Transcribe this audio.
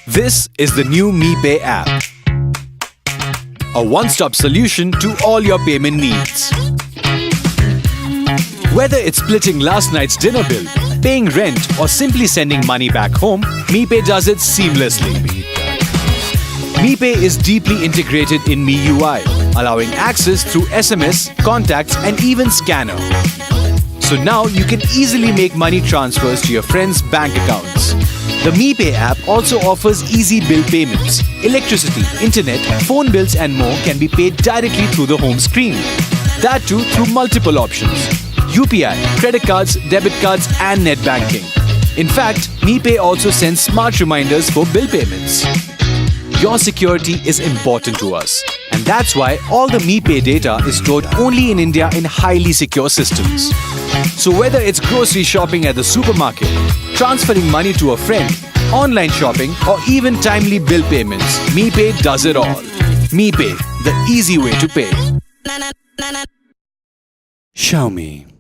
This is the new mipay app, a one-stop solution to all your payment needs. Whether it's splitting last night's dinner bill, paying rent, or simply sending money back home, mipay does it seamlessly. mipay is deeply integrated in MIUI, allowing access through SMS, contacts, and even scanner. So now you can easily make money transfers to your friends' bank accounts. The mipay app also offers easy bill payments. Electricity, internet, phone bills and more can be paid directly through the home screen. That too through multiple options: UPI, credit cards, debit cards and net banking. In fact, mipay also sends smart reminders for bill payments. Your security is important to us, and that's why all the mipay data is stored only in India in highly secure systems. So whether it's grocery shopping at the supermarket, transferring money to a friend, online shopping, or even timely bill payments, mipay does it all. mipay, the easy way to pay. Xiaomi.